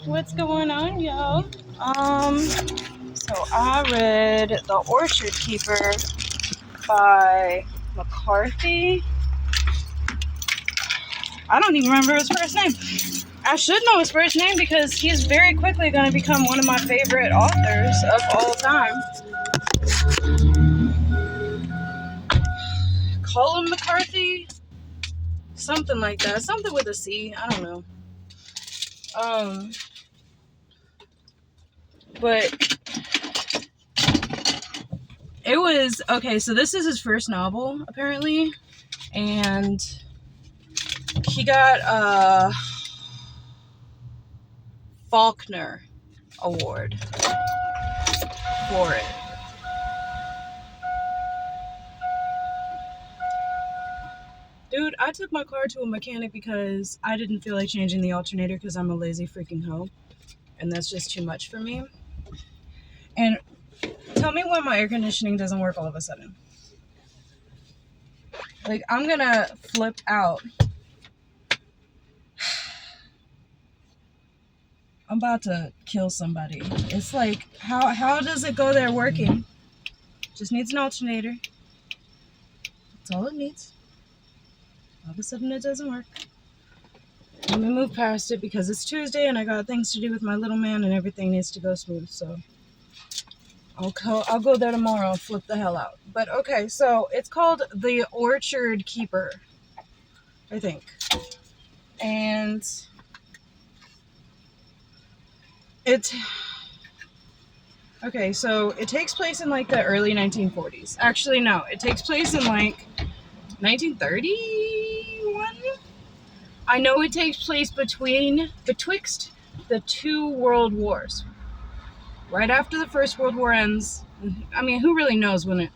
What's going on, y'all? So I read The Orchard Keeper by McCarthy. I don't even remember his first name. I should know his first name because he's very quickly going to become one of my favorite authors of all time. Colin McCarthy? Something like that. Something with a C. I don't know. But it was, okay, so this is his first novel, apparently, and he got a Faulkner Award for it. Dude, I took my car to a mechanic because I didn't feel like changing the alternator because I'm a lazy freaking hoe, and that's just too much for me. And tell me when my air conditioning doesn't work all of a sudden. Like, I'm gonna flip out. I'm about to kill somebody. It's like, how does it go there working? Just needs an alternator. That's all it needs. All of a sudden it doesn't work. Let me move past it because it's Tuesday and I got things to do with my little man and everything needs to go smooth, so I'll go there tomorrow and flip the hell out. But okay, so it's called The Orchard Keeper, I think. And it's okay, so it takes place in like the early 1940s. Actually, no, it takes place in like 1931. I know it takes place betwixt the two world wars. Right after the First World War ends. I mean, who really knows when it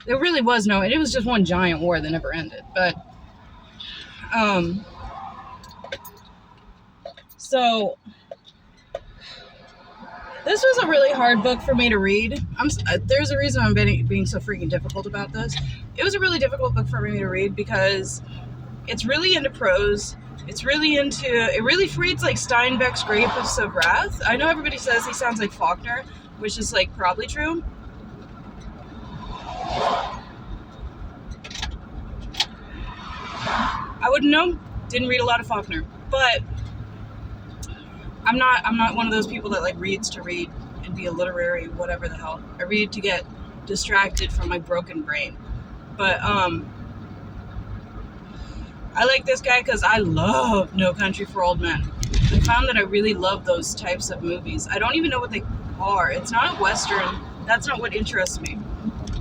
really was no, it was just one giant war that never ended. But so this was a really hard book for me to read. There's a reason I'm being so freaking difficult about this. It was a really difficult book for me to read because it's really into prose. It really reads like Steinbeck's Grapes of Wrath. I know everybody says he sounds like Faulkner, which is like probably true. I wouldn't know. Didn't read a lot of Faulkner, but I'm not one of those people that like reads to read and be a literary whatever the hell. I read to get distracted from my broken brain. But I like this guy because I love No Country for Old Men. I found that I really love those types of movies. I don't even know what they are. It's not a Western. That's not what interests me.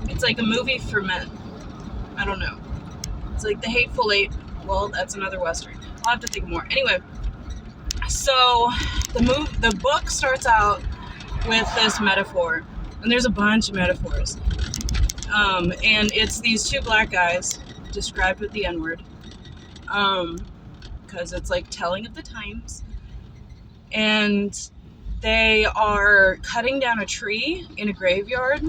It's like a movie for men. I don't know. It's like The Hateful Eight. Well, that's another Western. I'll have to think more. Anyway, so the book starts out with this metaphor. And there's a bunch of metaphors. And it's these two black guys described with the N-word. Because it's like telling of the times, and they are cutting down a tree in a graveyard.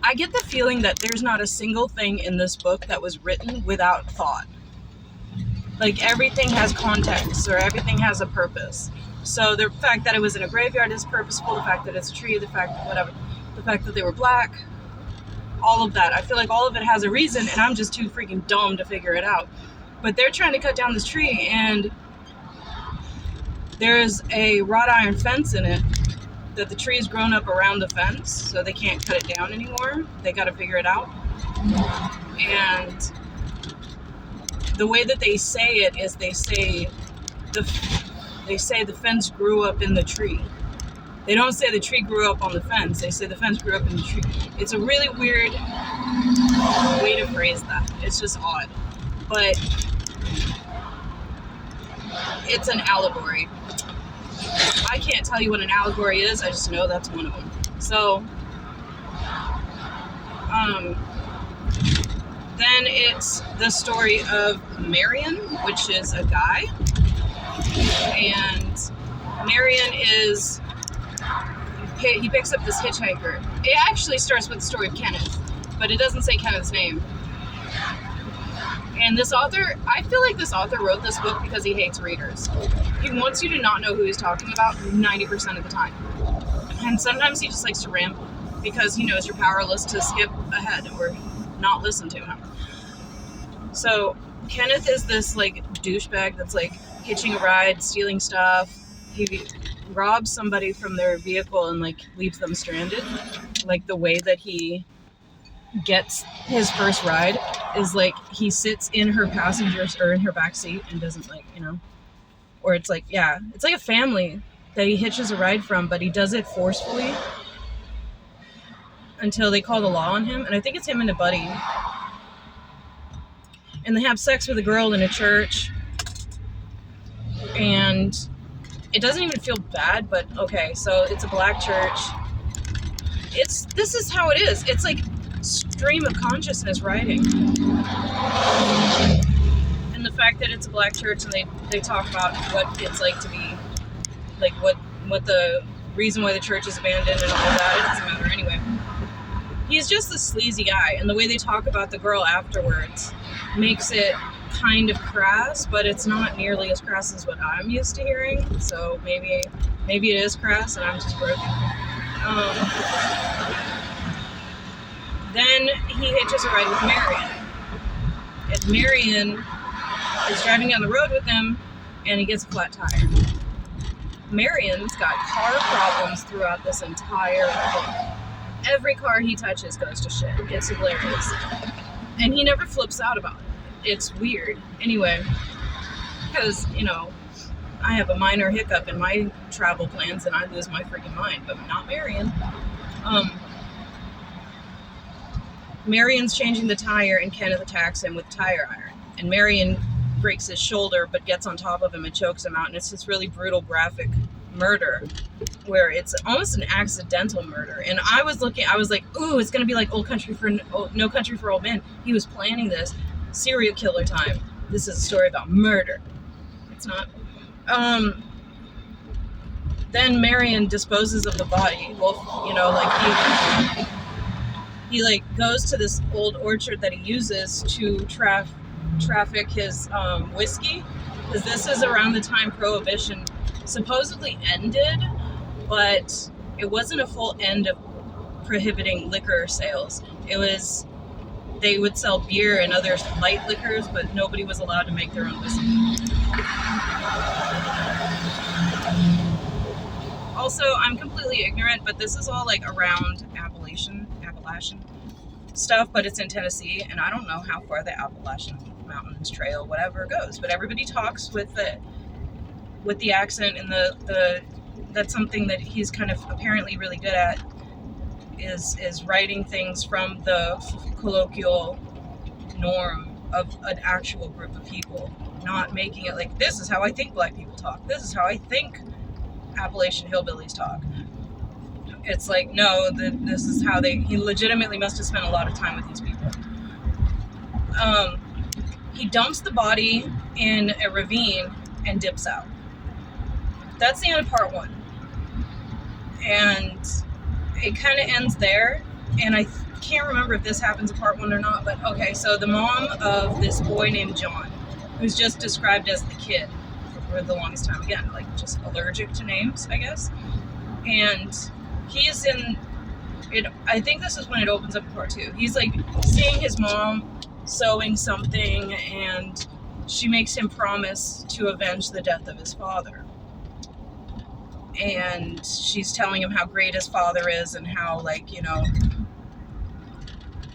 I get the feeling that there's not a single thing in this book that was written without thought. Like everything has context or everything has a purpose. So the fact that it was in a graveyard is purposeful, the fact that it's a tree, the fact that they were black, all of that. I feel like all of it has a reason, and I'm just too freaking dumb to figure it out. But they're trying to cut down this tree, and there's a wrought iron fence in it that the tree's grown up around the fence, so they can't cut it down anymore. They got to figure it out. And the way that they say it is they say the fence grew up in the tree. They don't say the tree grew up on the fence. They say the fence grew up in the tree. It's a really weird way to phrase that. It's just odd. But it's an allegory. I can't tell you what an allegory is. I just know that's one of them. So, then it's the story of Marion, which is a guy. And Marion is... he picks up this hitchhiker. It actually starts with the story of Kenneth, but it doesn't say Kenneth's name. And this author, I feel like this author wrote this book because he hates readers. He wants you to not know who he's talking about 90% of the time. And sometimes he just likes to ramble because he knows you're powerless to skip ahead or not listen to him. So Kenneth is this like douchebag that's like hitching a ride, stealing stuff. He robs somebody from their vehicle and like leaves them stranded. Like the way that he gets his first ride is like he sits in her passenger or in her back seat and doesn't like, you know, or it's like, yeah, it's like a family that he hitches a ride from, but he does it forcefully until they call the law on him. And I think it's him and a buddy. And they have sex with a girl in a church. And it doesn't even feel bad, but okay, so it's a black church. This is how it is. It's like stream of consciousness writing. And the fact that it's a black church and they talk about what it's like to be, like what the reason why the church is abandoned and all that, it doesn't matter anyway. He's just a sleazy guy, and the way they talk about the girl afterwards makes it kind of crass, but it's not nearly as crass as what I'm used to hearing, so maybe it is crass and I'm just broken. Then he hitches a ride with Marion. And Marion is driving down the road with him, and he gets a flat tire. Marion's got car problems throughout this entire book. Every car he touches goes to shit. It's hilarious. And he never flips out about it. It's weird. Anyway, because, you know, I have a minor hiccup in my travel plans and I lose my freaking mind, but not Marion. Marion's changing the tire and Kenneth attacks him with tire iron. And Marion breaks his shoulder but gets on top of him and chokes him out. And it's this really brutal, graphic murder where it's almost an accidental murder. And I was like, ooh, it's going to be like No Country for Old Men. He was planning this. Serial killer time. This is a story about murder. It's not. Then Marion disposes of the body. Well, you know, like he like goes to this old orchard that he uses to traffic his whiskey, because this is around the time Prohibition supposedly ended, but it wasn't a full end of prohibiting liquor sales. It was, they would sell beer and other light liquors, but nobody was allowed to make their own whiskey. Also, I'm completely ignorant, but this is all like around Appalachian stuff, but it's in Tennessee, and I don't know how far the Appalachian Mountains Trail, whatever, goes. But everybody talks with the accent, and the that's something that he's kind of apparently really good at, is writing things from the colloquial norm of an actual group of people, not making it like, this is how I think black people talk, this is how I think Appalachian hillbillies talk. It's like, no, this is how he legitimately must have spent a lot of time with these people. He dumps the body in a ravine and dips out. That's the end of part one. And it kind of ends there. And I can't remember if this happens in part one or not, but okay, so the mom of this boy named John, who's just described as the kid for the longest time, again, like just allergic to names, I guess. And he's in it. I think this is when it opens up in part two. He's like seeing his mom sewing something, and she makes him promise to avenge the death of his father. And she's telling him how great his father is and how, like, you know,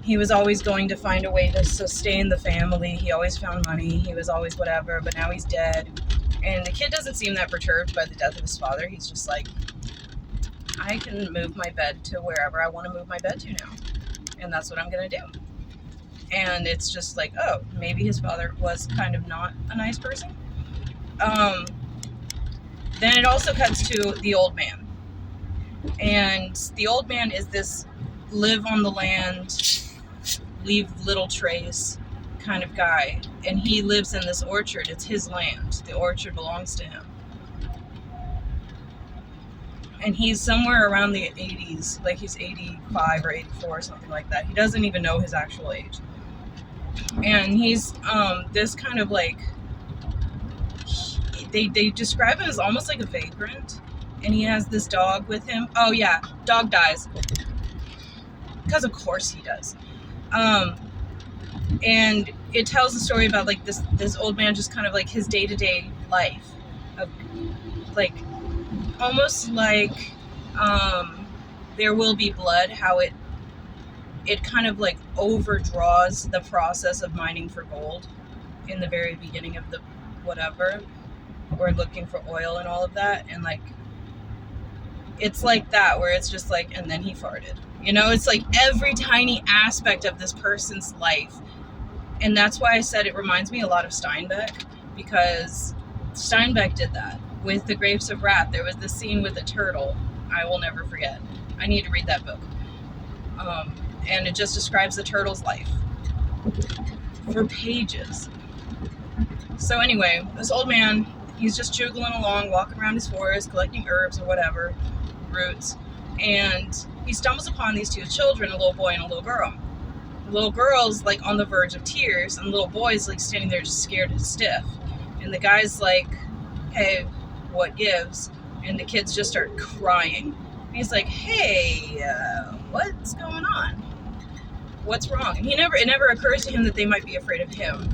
he was always going to find a way to sustain the family. He always found money. He was always whatever, but now he's dead. And the kid doesn't seem that perturbed by the death of his father. He's just like, I can move my bed to wherever I want to move my bed to now. And that's what I'm going to do. And it's just like, oh, maybe his father was kind of not a nice person. Then it also cuts to the old man. And the old man is this live on the land, leave little trace kind of guy. And he lives in this orchard. It's his land. The orchard belongs to him. And he's somewhere around the 80s, like he's 85 or 84 or something like that. He doesn't even know his actual age. And he's this kind of like, they describe him as almost like a vagrant, and he has this dog with him. Oh yeah, dog dies, because of course he does. And it tells a story about like this old man, just kind of like his day-to-day life of like, almost like There Will Be Blood, how it kind of like overdraws the process of mining for gold in the very beginning of the whatever, or looking for oil and all of that. And like, it's like that, where it's just like, and then he farted, you know. It's like every tiny aspect of this person's life. And that's why I said it reminds me a lot of Steinbeck, because Steinbeck did that with The Grapes of Wrath. There was this scene with a turtle I will never forget. I need to read that book. And it just describes the turtle's life for pages. So anyway, this old man, he's just juggling along, walking around his forest, collecting herbs or whatever, roots, and he stumbles upon these two children, a little boy and a little girl. The little girl's like on the verge of tears, and the little boy's like standing there just scared and stiff. And the guy's like, hey, what gives? And the kids just start crying. And he's like, hey, what's going on? What's wrong? And it never occurs to him that they might be afraid of him.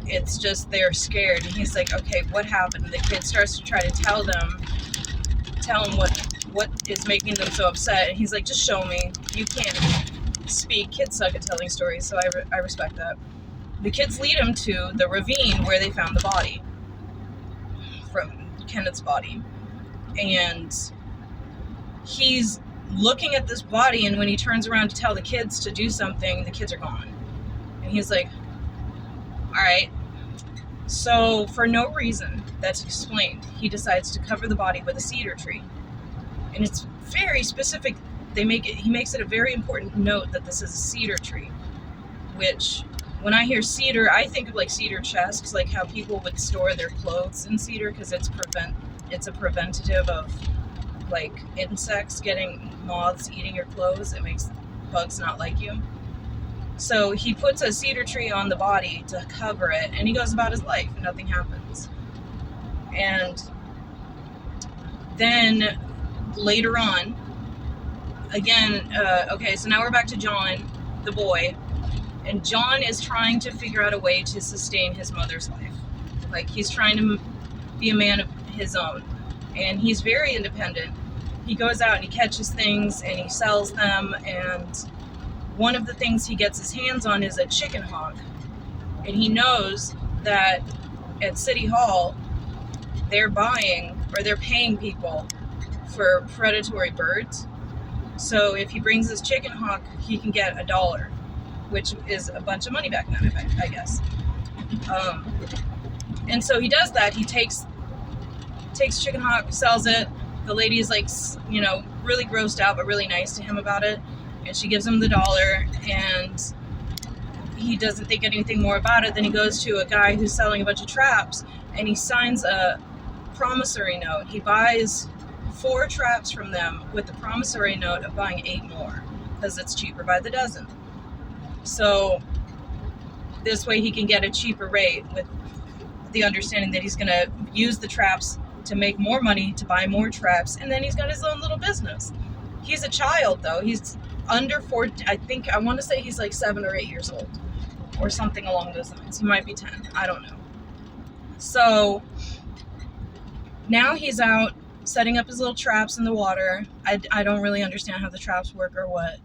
It's just they're scared. And he's like, okay, what happened? And the kid starts to try to tell him what is making them so upset. And he's like, just show me. You can't speak. Kids suck at telling stories, so I respect that. The kids lead him to the ravine where they found the body, from Kenneth's body. And he's looking at this body, and when he turns around to tell the kids to do something, the kids are gone. And he's like, all right. So for no reason that's explained, he decides to cover the body with a cedar tree. And it's very specific. He makes it a very important note that this is a cedar tree, which when I hear cedar, I think of like cedar chests, like how people would store their clothes in cedar, because it's a preventative of like insects moths eating your clothes. It makes bugs not like you. So he puts a cedar tree on the body to cover it, and he goes about his life, and nothing happens. And then later on, again, okay, so now we're back to John, the boy, and John is trying to figure out a way to sustain his mother's life. Like, he's trying to be a man of his own, and he's very independent. He goes out and he catches things and he sells them, and one of the things he gets his hands on is a chicken hawk, and he knows that at City Hall they're paying people for predatory birds. So if he brings this chicken hawk, he can get $1, which is a bunch of money back then, I guess. And so he does that. He takes chicken hawk, sells it. The lady is like, you know, really grossed out, but really nice to him about it. And she gives him the $1, and he doesn't think anything more about it. Then he goes to a guy who's selling a bunch of traps, and he signs a promissory note. He buys 4 traps from them with the promissory note of buying 8 more, because it's cheaper by the dozen. So this way he can get a cheaper rate, with the understanding that he's going to use the traps to make more money, to buy more traps, and then he's got his own little business. He's a child, though. He's under 4, I want to say he's like 7 or 8 years old, or something along those lines. He might be 10. I don't know. So now he's out setting up his little traps in the water. I don't really understand how the traps work or what,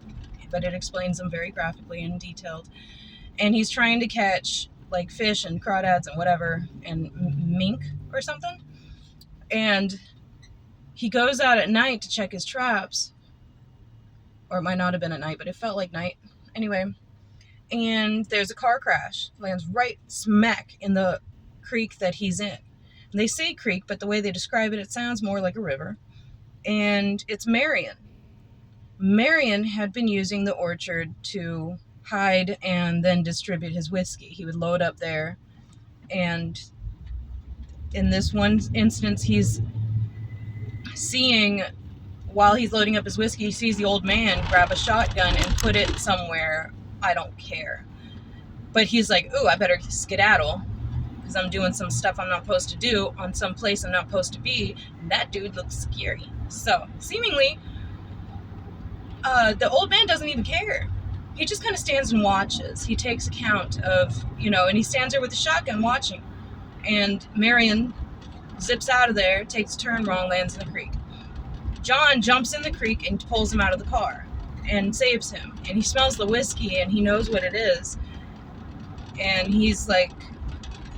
but it explains them very graphically and detailed. And he's trying to catch like fish and crawdads and whatever, and mink or something. And he goes out at night to check his traps, or it might not have been at night, but it felt like night. Anyway, and there's a car crash, lands right smack in the creek that he's in. And they say creek, but the way they describe it, it sounds more like a river. And it's Marion. Marion had been using the orchard to hide and then distribute his whiskey. He would load up there, and in this one instance, he's seeing, while he's loading up his whiskey, he sees the old man grab a shotgun and put it somewhere, I don't care. But he's like, ooh, I better skedaddle because I'm doing some stuff I'm not supposed to do on some place I'm not supposed to be. And that dude looks scary. So, seemingly, the old man doesn't even care. He just kind of stands and watches. He takes account of, and he stands there with a shotgun watching. And Marion zips out of there, takes a turn wrong, lands in the creek. John jumps in the creek and pulls him out of the car and saves him. And he smells the whiskey and he knows what it is. And he's like,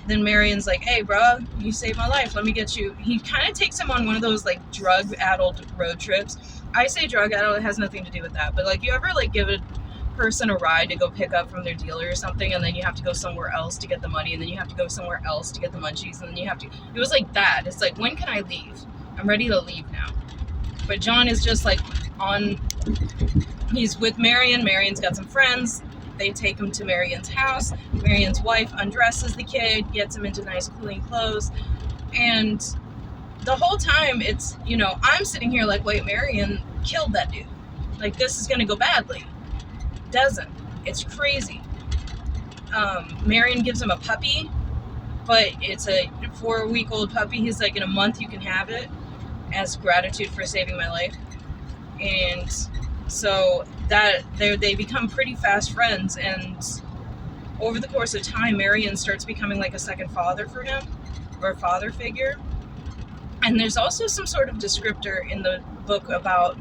then Marion's like, hey, bro, you saved my life. Let me get you. He kind of takes him on one of those, like, drug-addled road trips. I say drug-addled, it has nothing to do with that. But, like, you ever, like, give a person a ride to go pick up from their dealer or something, and then you have to go somewhere else to get the money, and then you have to go somewhere else to get the munchies, and then you have to... It was like that. It's like, when can I leave? I'm ready to leave now. But John is just, like, he's with Marion. Marion's got some friends. They take him to Marion's house. Marion's wife undresses the kid, gets him into nice, clean clothes. And the whole time, it's, I'm sitting here like, wait, Marion killed that dude. Like, this is going to go badly. Doesn't. It's crazy. Marion gives him a puppy, but it's a 4-week-old puppy. He's like, in a month you can have it as gratitude for saving my life. And so that they become pretty fast friends, and over the course of time, Marion starts becoming like a second father for him, or father figure. And there's also some sort of descriptor in the book about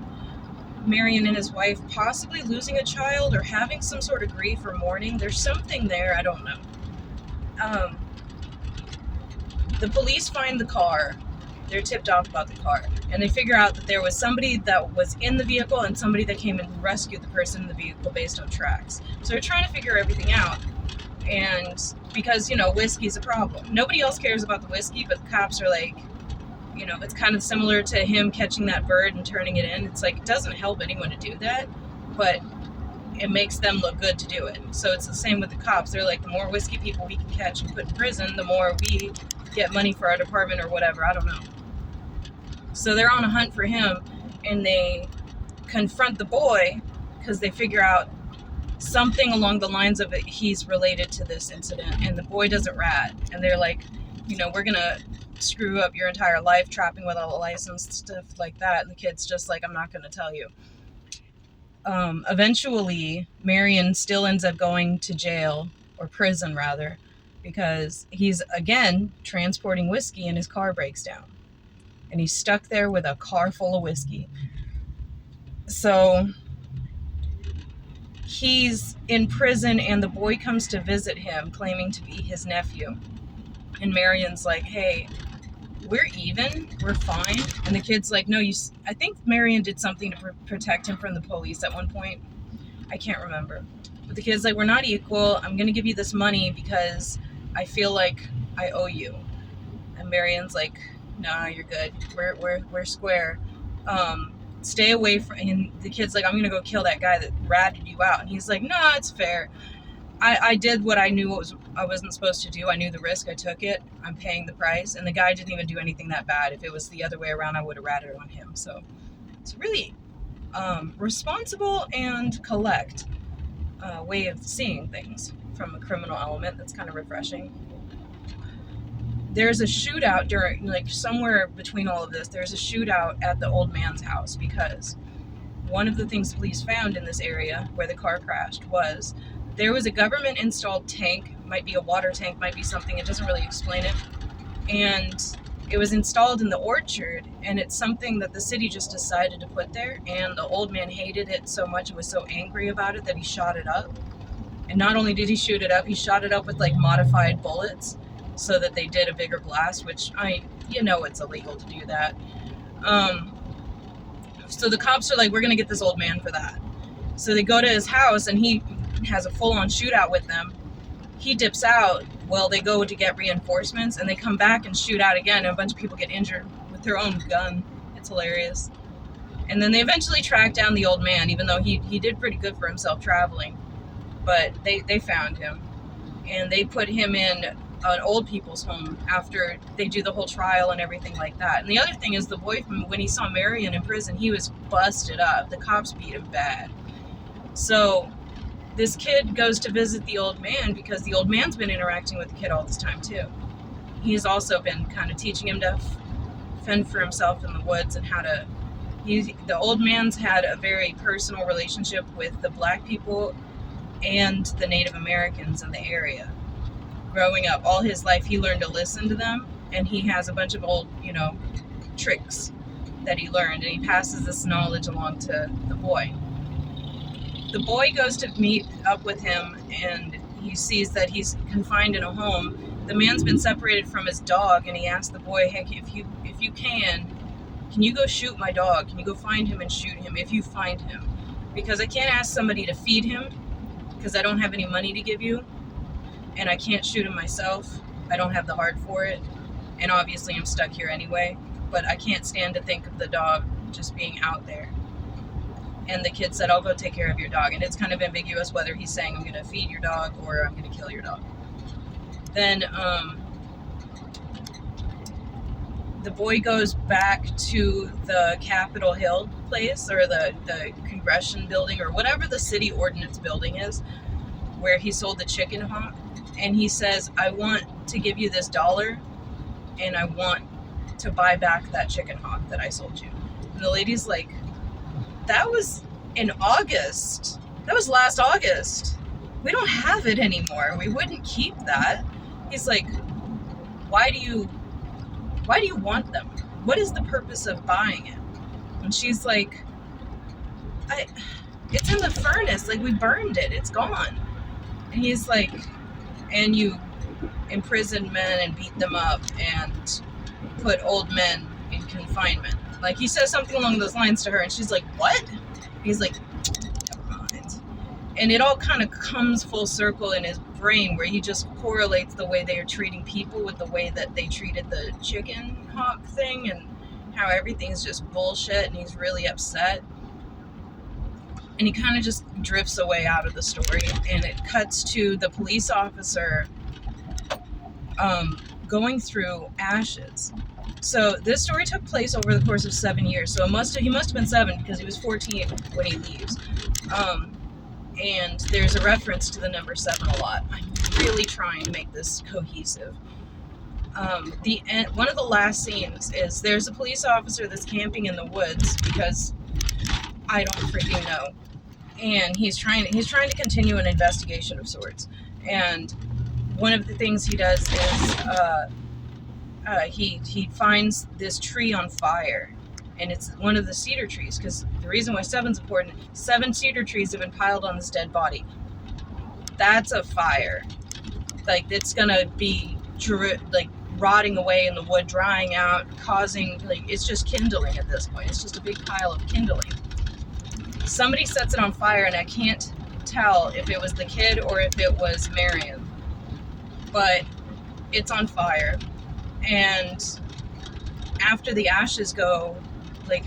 Marion and his wife possibly losing a child or having some sort of grief or mourning. There's something there, I don't know. The police find the car. They're tipped off about the car, and they figure out that there was somebody that was in the vehicle and somebody that came and rescued the person in the vehicle based on tracks. So they're trying to figure everything out, and because, whiskey's a problem. Nobody else cares about the whiskey, but the cops are like, it's kind of similar to him catching that bird and turning it in. It's like, it doesn't help anyone to do that, but it makes them look good to do it. So it's the same with the cops. They're like, the more whiskey people we can catch and put in prison, the more we get money for our department or whatever. I don't know. So they're on a hunt for him, and they confront the boy because they figure out something along the lines of it, he's related to this incident, and the boy doesn't rat. And they're like, we're going to screw up your entire life trapping without a license, stuff like that. And the kid's just like, I'm not going to tell you. Eventually, Marion still ends up going to jail, or prison rather, because he's, again, transporting whiskey and his car breaks down. And he's stuck there with a car full of whiskey. So he's in prison, and the boy comes to visit him, claiming to be his nephew. And Marion's like, hey, we're even, we're fine. And the kid's like, no, I think Marion did something to protect him from the police at one point. I can't remember. But the kid's like, we're not equal. I'm going to give you this money because I feel like I owe you. And Marion's like, nah, you're good. We're square. Stay away from. And the kid's like, I'm gonna go kill that guy that ratted you out. And he's like, nah, it's fair. I did what I knew I wasn't supposed to do. I knew the risk. I took it. I'm paying the price. And the guy didn't even do anything that bad. If it was the other way around, I would have ratted on him. So it's really responsible and collect way of seeing things from a criminal element. That's kind of refreshing. There's a shootout during, like, somewhere between all of this, there's a shootout at the old man's house, because one of the things police found in this area where the car crashed was there was a government installed tank, might be a water tank, might be something, it doesn't really explain it, and it was installed in the orchard, and it's something that the city just decided to put there, and the old man hated it so much and was so angry about it that he shot it up. And not only did he shoot it up, he shot it up with, like, modified bullets, so that they did a bigger blast, which it's illegal to do that. So the cops are like, we're going to get this old man for that. So they go to his house, and he has a full-on shootout with them. He dips out. Well, they go to get reinforcements, and they come back and shoot out again, and a bunch of people get injured with their own gun. It's hilarious. And then they eventually track down the old man, even though he did pretty good for himself traveling. But they found him, and they put him in an old people's home after they do the whole trial and everything like that. And the other thing is, the boy, when he saw Marion in prison, he was busted up. The cops beat him bad. So this kid goes to visit the old man because the old man's been interacting with the kid all this time too. He's also been kind of teaching him to fend for himself in the woods and how to. The old man's had a very personal relationship with the black people and the Native Americans in the area. Growing up, all his life, he learned to listen to them, and he has a bunch of old, tricks that he learned, and he passes this knowledge along to the boy. The boy goes to meet up with him, and he sees that he's confined in a home. The man's been separated from his dog, and he asks the boy, "Hey, if you can you go shoot my dog? Can you go find him and shoot him if you find him? Because I can't ask somebody to feed him because I don't have any money to give you, and I can't shoot him myself. I don't have the heart for it, and obviously I'm stuck here anyway, but I can't stand to think of the dog just being out there." And the kid said, "I'll go take care of your dog." And it's kind of ambiguous whether he's saying, "I'm going to feed your dog" or "I'm going to kill your dog." Then the boy goes back to the Capitol Hill place, or the Congression building, or whatever the city ordinance building is, where he sold the chicken hawk. And he says, "I want to give you this $1, and I want to buy back that chicken hawk that I sold you." And the lady's like, "That was in August. That was last August. We don't have it anymore. We wouldn't keep that." He's like, why do you want them? What is the purpose of buying it?" And she's like, "It's in the furnace. Like, we burned it. It's gone." And he's like, "And you imprison men and beat them up and put old men in confinement." Like, he says something along those lines to her, and she's like, "What?" He's like, "Never mind." And it all kind of comes full circle in his brain, where he just correlates the way they are treating people with the way that they treated the chicken hawk thing, and how everything's just bullshit, and he's really upset. And he kind of just drifts away out of the story, and it cuts to the police officer going through ashes. So this story took place over the course of 7 years. So he must have been 7, because he was 14 when he leaves. And there's a reference to the number 7 a lot. I'm really trying to make this cohesive. One of the last scenes is there's a police officer that's camping in the woods, because I don't freaking know. And he's trying to continue an investigation of sorts. And one of the things he does is he finds this tree on fire, and it's one of the cedar trees, because the reason why 7's important, 7 cedar trees have been piled on this dead body. That's a fire. Like, it's gonna be rotting away in the wood, drying out, causing, it's just kindling at this point. It's just a big pile of kindling. Somebody sets it on fire, and I can't tell if it was the kid or if it was Marion, but it's on fire. And after the ashes go,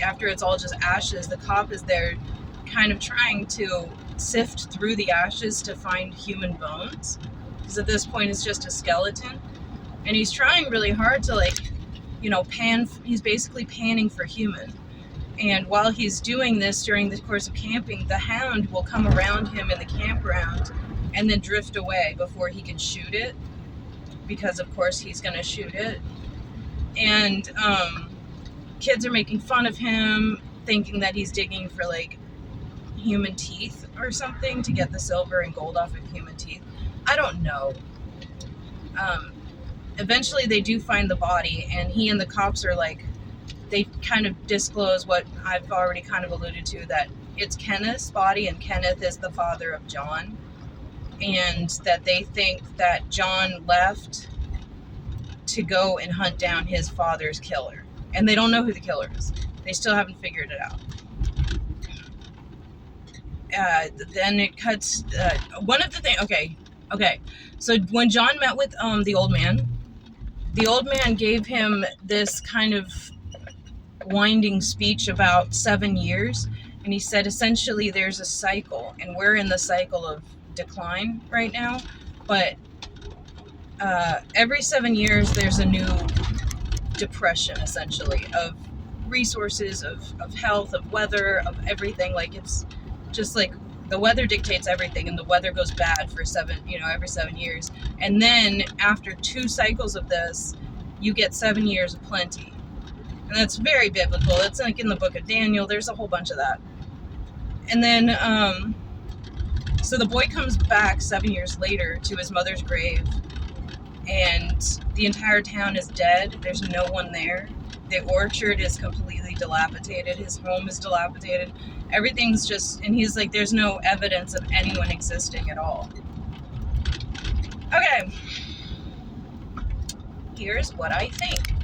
after it's all just ashes, the cop is there kind of trying to sift through the ashes to find human bones, because at this point it's just a skeleton. And he's trying really hard to he's basically panning for human. And while he's doing this during the course of camping, the hound will come around him in the campground and then drift away before he can shoot it, because of course he's going to shoot it. And kids are making fun of him, thinking that he's digging for human teeth or something to get the silver and gold off of human teeth. I don't know. Eventually they do find the body, and he and the cops are they kind of disclose what I've already kind of alluded to, that it's Kenneth's body, and Kenneth is the father of John, and that they think that John left to go and hunt down his father's killer. And they don't know who the killer is. They still haven't figured it out. Then it cuts, one of the things, okay. So when John met with the old man gave him this kind of winding speech about 7 years. And he said, essentially, there's a cycle, and we're in the cycle of decline right now. But every 7 years, there's a new depression, essentially, of resources, of health, of weather, of everything. It's just The weather dictates everything, and the weather goes bad for every 7 years. And then after 2 cycles of this, you get 7 years of plenty. And that's very biblical. It's like in the book of Daniel. There's a whole bunch of that. And then, so the boy comes back 7 years later to his mother's grave, and the entire town is dead. There's no one there. The orchard is completely dilapidated. His home is dilapidated. Everything's just, and he's like, there's no evidence of anyone existing at all. Okay. Here's what I think.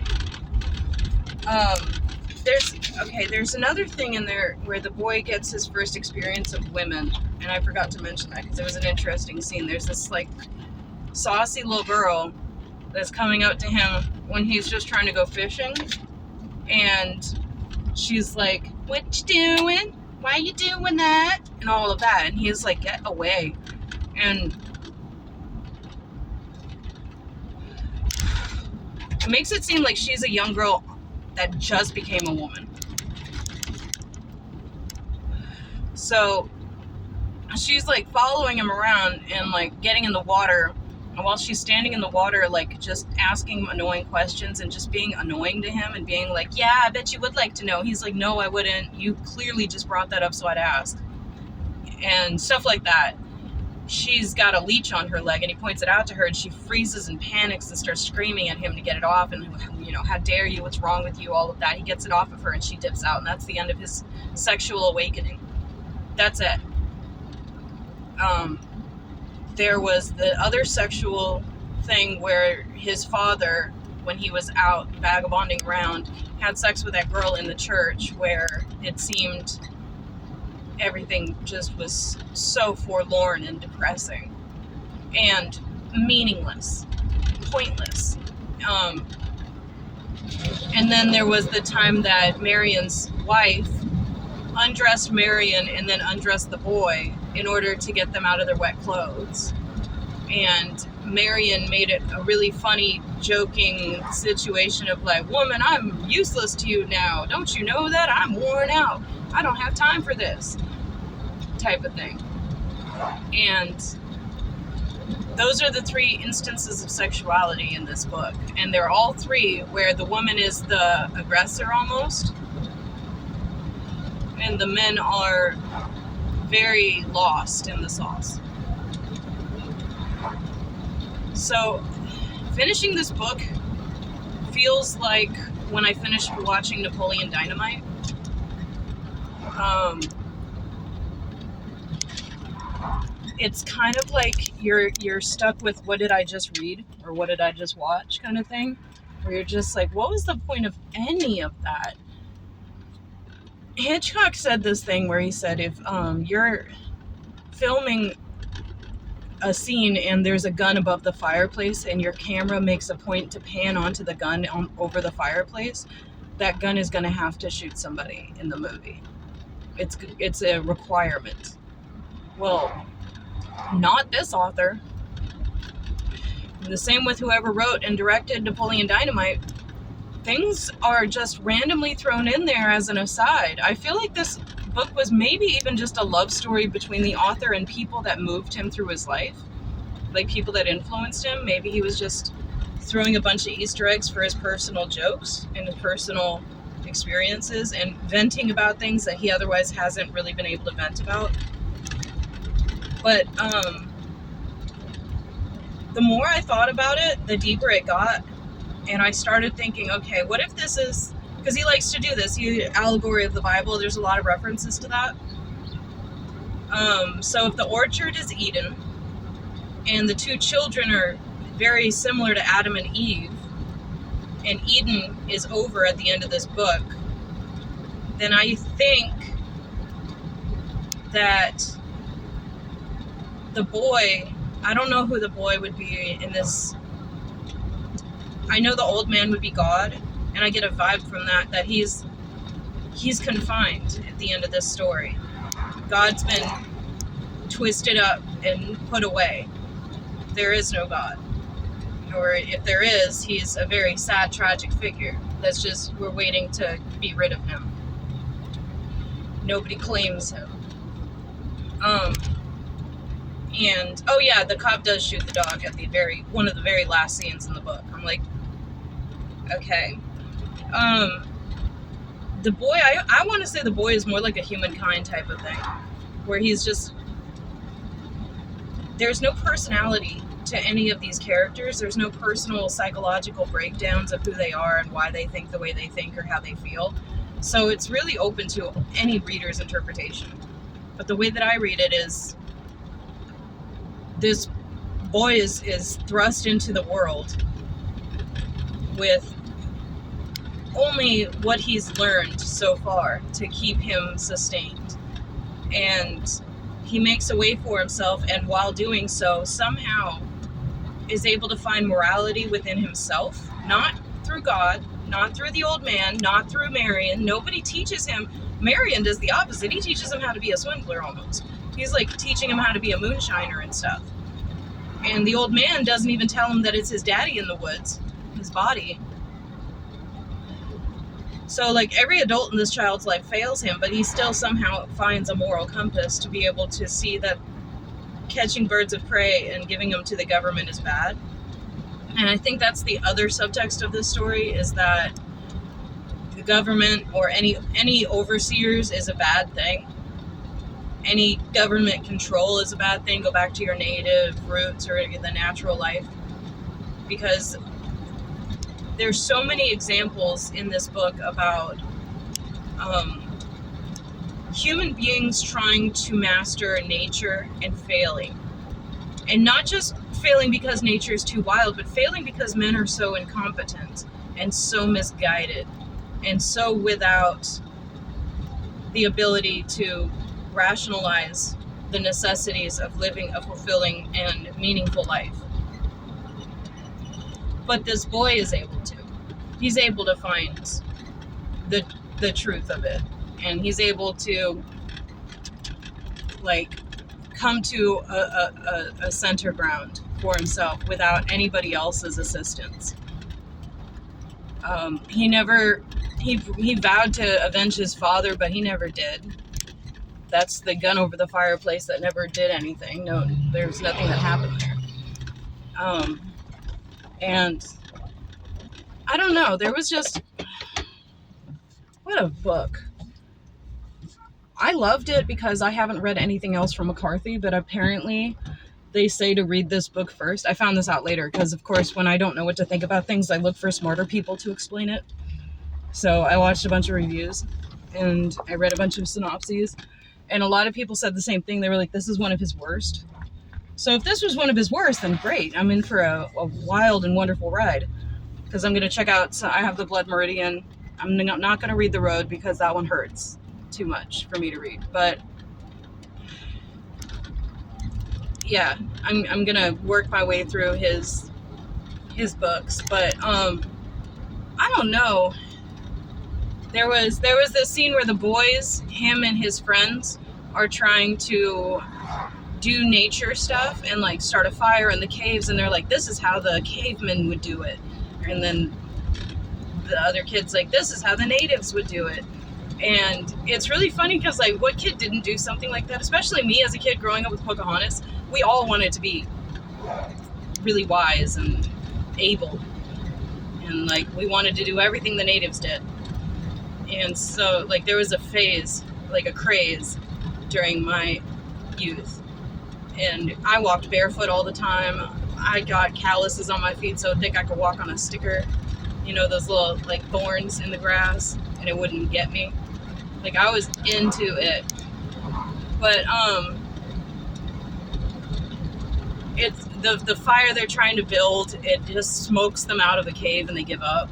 There's another thing in there where the boy gets his first experience of women, and I forgot to mention that because it was an interesting scene. There's this like saucy little girl that's coming up to him when he's just trying to go fishing, and she's like, "What you doing? Why you doing that?" and all of that, and he's like, "Get away." And it makes it seem like she's a young girl that just became a woman. So she's like following him around and like getting in the water, and while she's standing in the water, like just asking him annoying questions and just being annoying to him and being like, "Yeah, I bet you would like to know." He's like, "No, I wouldn't. You clearly just brought that up, so I'd ask." And stuff like that. She's got a leech on her leg, and he points it out to her, and she freezes and panics and starts screaming at him to get it off, and, how dare you, what's wrong with you, all of that. He gets it off of her, and she dips out, and that's the end of his sexual awakening. That's it. There was the other sexual thing where his father, when he was out vagabonding around, had sex with that girl in the church, where it seemed everything just was so forlorn and depressing and meaningless, pointless. And then there was the time that Marion's wife undressed Marion and then undressed the boy in order to get them out of their wet clothes. And Marion made it a really funny, joking situation of like, "Woman, I'm useless to you now. Don't you know that? I'm worn out. I don't have time for this," type of thing. And those are the 3 instances of sexuality in this book. And they're all 3 where the woman is the aggressor almost. And the men are very lost in the sauce. So, finishing this book feels like when I finished watching Napoleon Dynamite. It's kind of like you're stuck with what did I just read or what did I just watch kind of thing, where you're just like, what was the point of any of that? Hitchcock said this thing where he said, if you're filming a scene and there's a gun above the fireplace and your camera makes a point to pan onto the gun over the fireplace, that gun is going to have to shoot somebody in the movie. It's a requirement. Well, not this author. And the same with whoever wrote and directed Napoleon Dynamite. Things are just randomly thrown in there as an aside. I feel like this book was maybe even just a love story between the author and people that moved him through his life. Like people that influenced him. Maybe he was just throwing a bunch of Easter eggs for his personal jokes and his personal experiences and venting about things that he otherwise hasn't really been able to vent about. But the more I thought about it, the deeper it got. And I started thinking, okay, what if this is, because he likes to do this, allegory of the Bible, there's a lot of references to that. So if the orchard is Eden, and the 2 children are very similar to Adam and Eve, and Eden is over at the end of this book, then I think that the boy, I don't know who the boy would be in this. I know the old man would be God, and I get a vibe from that he's confined at the end of this story. God's been twisted up and put away. There is no God. Or if there is, he's a very sad, tragic figure. That's just, we're waiting to be rid of him. Nobody claims him. Um, and oh yeah, the cop does shoot the dog at one of the very last scenes in the book. I'm like, okay. The boy, I want to say the boy is more like a humankind type of thing, where he's just, there's no personality to any of these characters. There's no personal psychological breakdowns of who they are and why they think the way they think or how they feel. So it's really open to any reader's interpretation. But the way that I read it is, this boy is thrust into the world with only what he's learned so far to keep him sustained. And he makes a way for himself, and while doing so, somehow is able to find morality within himself, not through God, not through the old man, not through Marion. Nobody teaches him. Marion does the opposite. He teaches him how to be a swindler almost. He's like teaching him how to be a moonshiner and stuff. And the old man doesn't even tell him that it's his daddy in the woods, his body. So like every adult in this child's life fails him, but he still somehow finds a moral compass to be able to see that catching birds of prey and giving them to the government is bad. And I think that's the other subtext of this story, is that the government or any overseers is a bad thing. Any government control is a bad thing. Go back to your native roots or the natural life. Because there's so many examples in this book about human beings trying to master nature and failing. And not just failing because nature is too wild, but failing because men are so incompetent and so misguided and so without the ability to rationalize the necessities of living a fulfilling and meaningful life. But this boy is able to. He's able to find the truth of it. And he's able to, like, come to a center ground for himself without anybody else's assistance. He vowed to avenge his father, but he never did. That's the gun over the fireplace that never did anything. No, there's nothing that happened there. And I don't know, there was just, what a book. I loved it because I haven't read anything else from McCarthy, but apparently they say to read this book first. I found this out later because, of course, when I don't know what to think about things, I look for smarter people to explain it. So I watched a bunch of reviews and I read a bunch of synopses, and a lot of people said the same thing. They were like, this is one of his worst. So if this was one of his worst, then great. I'm in for a wild and wonderful ride, because I'm going to check out, so I have the Blood Meridian. I'm not going to read The Road because that one hurts too much for me to read. But yeah, I'm going to work my way through his books. But I don't know. There was this scene where the boys, him and his friends, are trying to do nature stuff and like start a fire in the caves, and they're like, this is how the cavemen would do it. And then the other kid's like, this is how the natives would do it. And it's really funny because, like, what kid didn't do something like that? Especially me as a kid growing up with Pocahontas. We all wanted to be really wise and able. And, like, we wanted to do everything the natives did. And so, like, there was a phase, like a craze during my youth. And I walked barefoot all the time. I got calluses on my feet so thick I could walk on a sticker. You know, those little, like, thorns in the grass, and it wouldn't get me. Like, I was into it. But, it's the fire they're trying to build, it just smokes them out of the cave and they give up.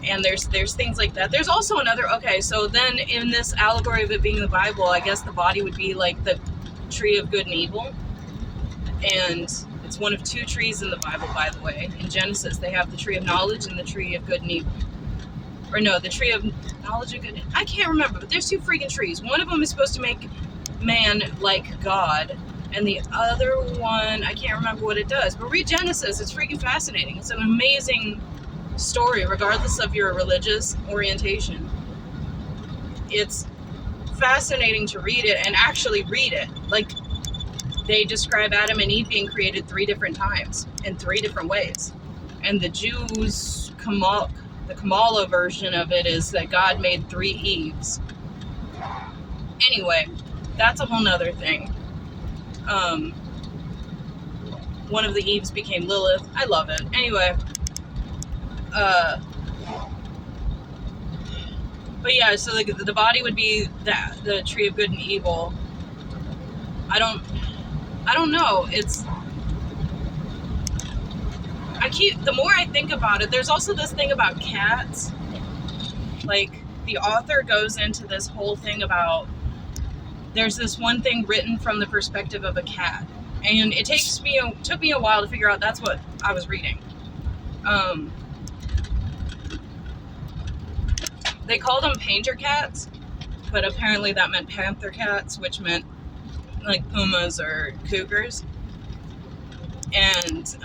And there's things like that. There's also another, okay, so then in this allegory of it being the Bible, I guess the body would be like the tree of good and evil. And it's one of two trees in the Bible, by the way. In Genesis, they have the tree of knowledge and the tree of good and evil. Or no, the tree of knowledge and good. I can't remember, but there's two freaking trees. One of them is supposed to make man like God, and the other one, I can't remember what it does. But read Genesis, it's freaking fascinating. It's an amazing story, regardless of your religious orientation. It's fascinating to read it and actually read it. Like, they describe Adam and Eve being created 3 different times in 3 different ways. And the Jews, the Kamala version of it is that God made 3 Eves. Anyway, that's a whole nother thing. One of the Eves became Lilith. I love it. Anyway, but yeah, so the body would be the tree of good and evil. I don't know. The more I think about it, there's also this thing about cats. Like, the author goes into this whole thing about, there's this one thing written from the perspective of a cat. And it took me a while to figure out that's what I was reading. They called them painter cats, but apparently that meant panther cats, which meant like pumas or cougars. And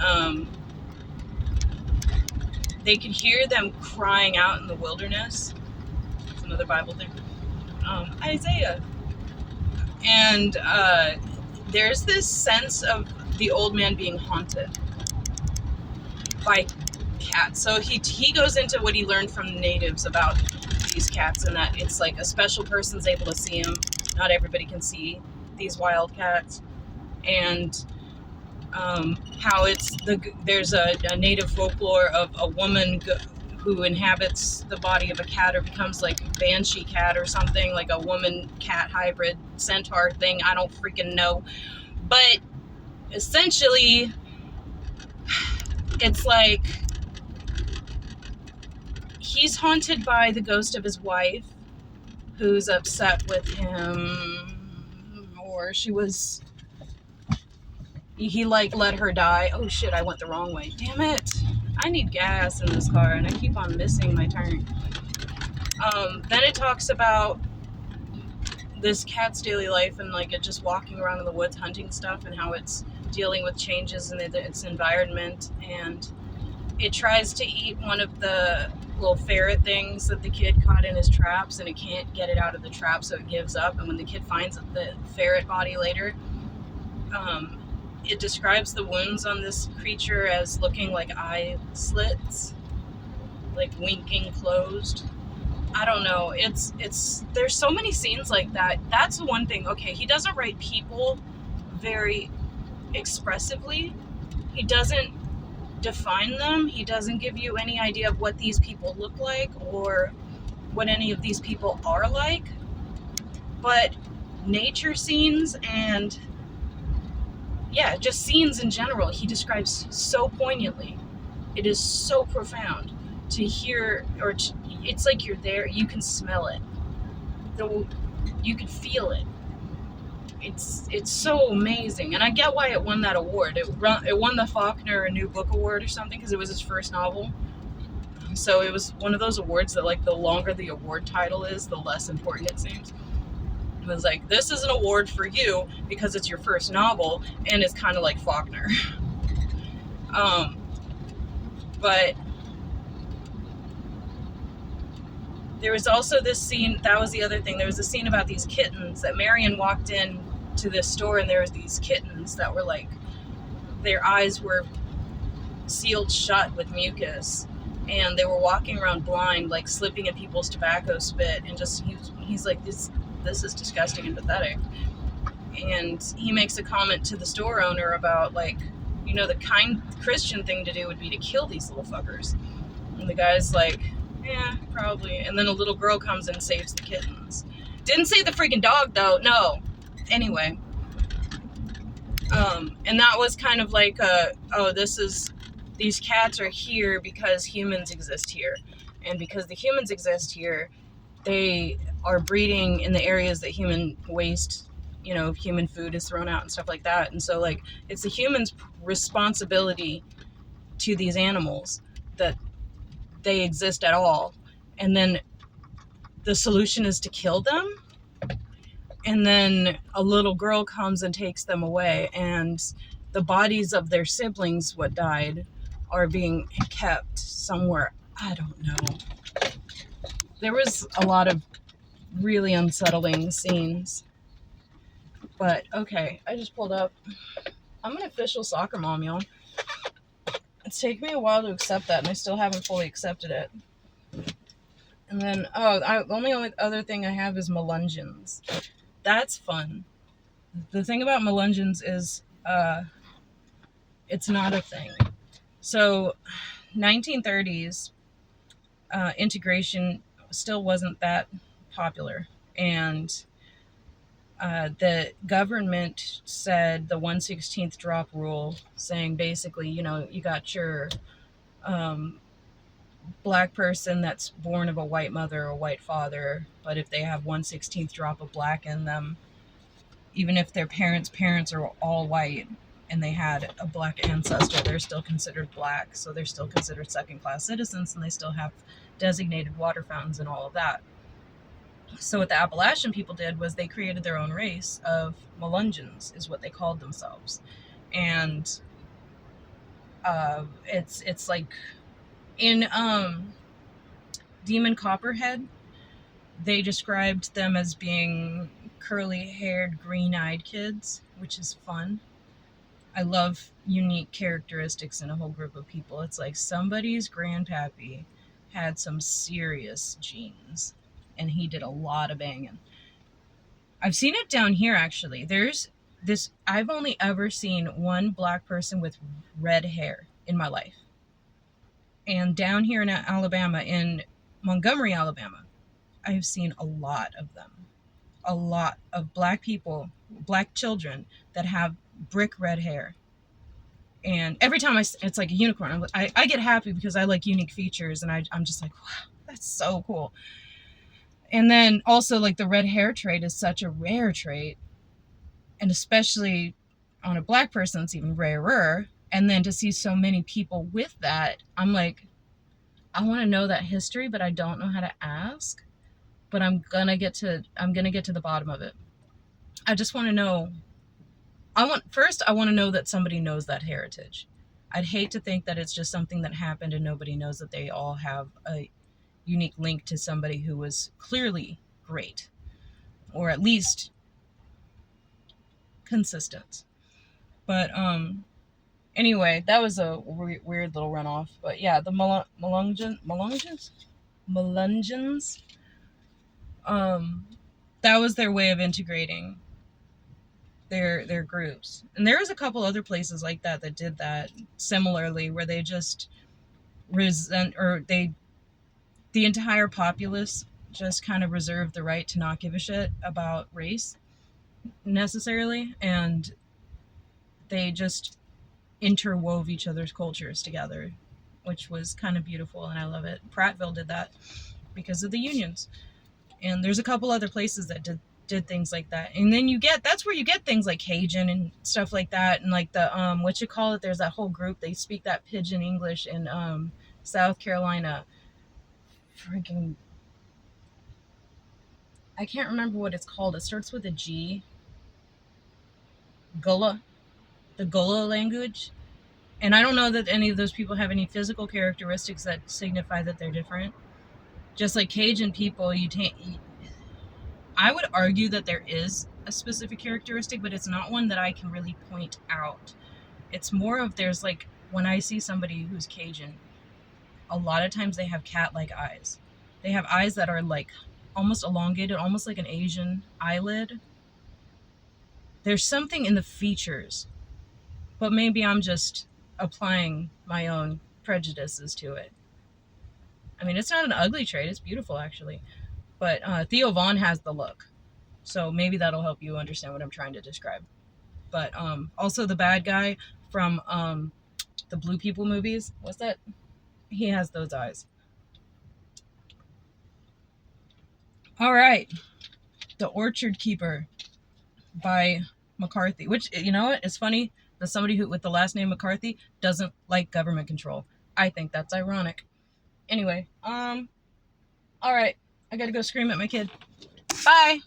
they could hear them crying out in the wilderness. It's another Bible thing. Isaiah. And there's this sense of the old man being haunted by cats. So he goes into what he learned from natives about these cats, and that it's like a special person's able to see them. Not everybody can see these wild cats. And how there's a native folklore of a woman who inhabits the body of a cat or becomes like a banshee cat or something, like a woman cat hybrid centaur thing. I don't freaking know. But essentially, it's like he's haunted by the ghost of his wife, who's upset with him, or he like let her die. Oh shit, I went the wrong way. Damn it. I need gas in this car and I keep on missing my turn. Then it talks about this cat's daily life and like it just walking around in the woods hunting stuff, and how it's dealing with changes in its environment, and it tries to eat one of the little ferret things that the kid caught in his traps, and it can't get it out of the trap, so it gives up. And when the kid finds the ferret body later, it describes the wounds on this creature as looking like eye slits, like winking closed. I don't know. There's so many scenes like that. That's the one thing. Okay, he doesn't write people very expressively. He doesn't define them. He doesn't give you any idea of what these people look like or what any of these people are like. But nature scenes and just scenes in general, he describes so poignantly. It is so profound to hear, it's like you're there, you can smell it, you can feel it. It's so amazing, and I get why it won that award. It won the Faulkner New Book Award or something because it was his first novel. So it was one of those awards that, like, the longer the award title is, the less important it seems. It was like, this is an award for you because it's your first novel, and it's kind of like Faulkner. But there was also this scene, that was the other thing, there was a scene about these kittens that Marion walked in to this store, and there was these kittens that were like, their eyes were sealed shut with mucus, and they were walking around blind, like slipping in people's tobacco spit, and just, he's like, this is disgusting and pathetic. And he makes a comment to the store owner about, like, you know, the kind Christian thing to do would be to kill these little fuckers. And the guy's like, yeah, probably. And then a little girl comes and saves the kittens. Didn't say the freaking dog, though. No. Anyway. And that was kind of like, these cats are here because humans exist here. And because the humans exist here, they are breeding in the areas that human waste, you know, human food is thrown out and stuff like that. And so, like, it's the humans' responsibility to these animals that they exist at all. And then the solution is to kill them. And then a little girl comes and takes them away. And the bodies of their siblings, what died, are being kept somewhere. I don't know. There was a lot of really unsettling scenes. But okay, I just pulled up. I'm an official soccer mom, y'all. It's taken me a while to accept that, and I still haven't fully accepted it. And then, the only other thing I have is Melungeons. That's fun. The thing about Melungeons is, it's not a thing. So, 1930s, integration still wasn't that popular. And the government said the 1/16 drop rule, saying basically, you got your black person that's born of a white mother or a white father, but if they have 1/16 drop of black in them, even if their parents are all white and they had a black ancestor, they're still considered black, so they're still considered second-class citizens, and they still have designated water fountains and all of that. So what the Appalachian people did was they created their own race of Melungeons, is what they called themselves. And it's like in Demon Copperhead, they described them as being curly-haired, green-eyed kids, which is fun. I love unique characteristics in a whole group of people. It's like somebody's grandpappy had some serious genes, and he did a lot of banging. I've seen it down here, actually. There's this, I've only ever seen one black person with red hair in my life. And down here in Alabama, in Montgomery, Alabama, I have seen a lot of them. A lot of black people, black children that have brick red hair. And every time it's like a unicorn. I get happy because I like unique features, and I'm just like, wow, that's so cool. And then also, like, the red hair trait is such a rare trait, and especially on a black person, it's even rarer. And then to see so many people with that, I'm like, I want to know that history, but I don't know how to ask. But I'm gonna get to the bottom of it. I just want to know. I want to know that somebody knows that heritage. I'd hate to think that it's just something that happened and nobody knows that they all have a unique link to somebody who was clearly great, or at least consistent. But anyway, that was a weird little runoff. But yeah, the Melungeons, that was their way of integrating their groups. And there was a couple other places like that did that similarly, where they just the entire populace just kind of reserved the right to not give a shit about race necessarily, and they just interwove each other's cultures together, which was kind of beautiful, and I love it. Prattville did that because of the unions, and there's a couple other places that did things like that. And then that's where you get things like Cajun and stuff like that, and like the there's that whole group, they speak that pidgin English in South Carolina. Freaking, I can't remember what it's called. It starts with a G. Gullah. The Gullah language. And I don't know that any of those people have any physical characteristics that signify that they're different. Just like Cajun people, I would argue that there is a specific characteristic, but it's not one that I can really point out. It's more of, there's like, when I see somebody who's Cajun, a lot of times they have cat-like eyes. They have eyes that are like almost elongated, almost like an Asian eyelid. There's something in the features, but maybe I'm just applying my own prejudices to it. I mean, it's not an ugly trait. It's beautiful, actually. But Theo Von has the look. So maybe that'll help you understand what I'm trying to describe. But also the bad guy from the Blue People movies, what's that? He has those eyes. All right. The Orchard Keeper by McCarthy. Which, you know what? It's funny that somebody who with the last name McCarthy doesn't like government control. I think that's ironic. Anyway, all right. I gotta go scream at my kid. Bye.